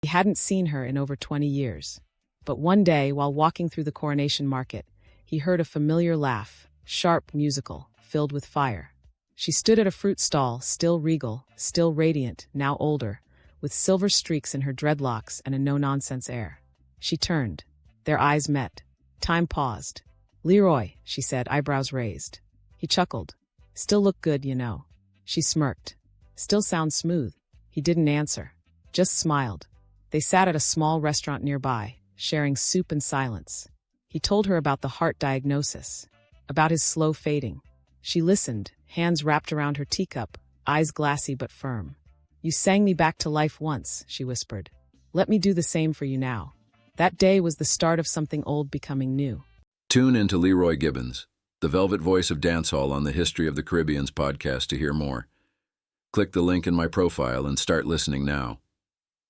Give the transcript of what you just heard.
He hadn't seen her in over 20 years. But one day, while walking through the Coronation market, he heard a familiar laugh, sharp, musical, filled with fire. She stood at a fruit stall, still regal, still radiant, now older, with silver streaks in her dreadlocks and a no-nonsense air. She turned. Their eyes met. Time paused. "Leroy," she said, eyebrows raised. He chuckled. "Still look good, you know." She smirked. "Still sounds smooth." He didn't answer, just smiled. They sat at a small restaurant nearby, sharing soup and silence. He told her about the heart diagnosis, about his slow fading. She listened, hands wrapped around her teacup, eyes glassy but firm. "You sang me back to life once," she whispered. "Let me do the same for you now." That day was the start of something old becoming new. Tune into Leroy Gibbons, the Velvet Voice of Dancehall on the History of the Caribbean's podcast to hear more. Click the link in my profile and start listening now.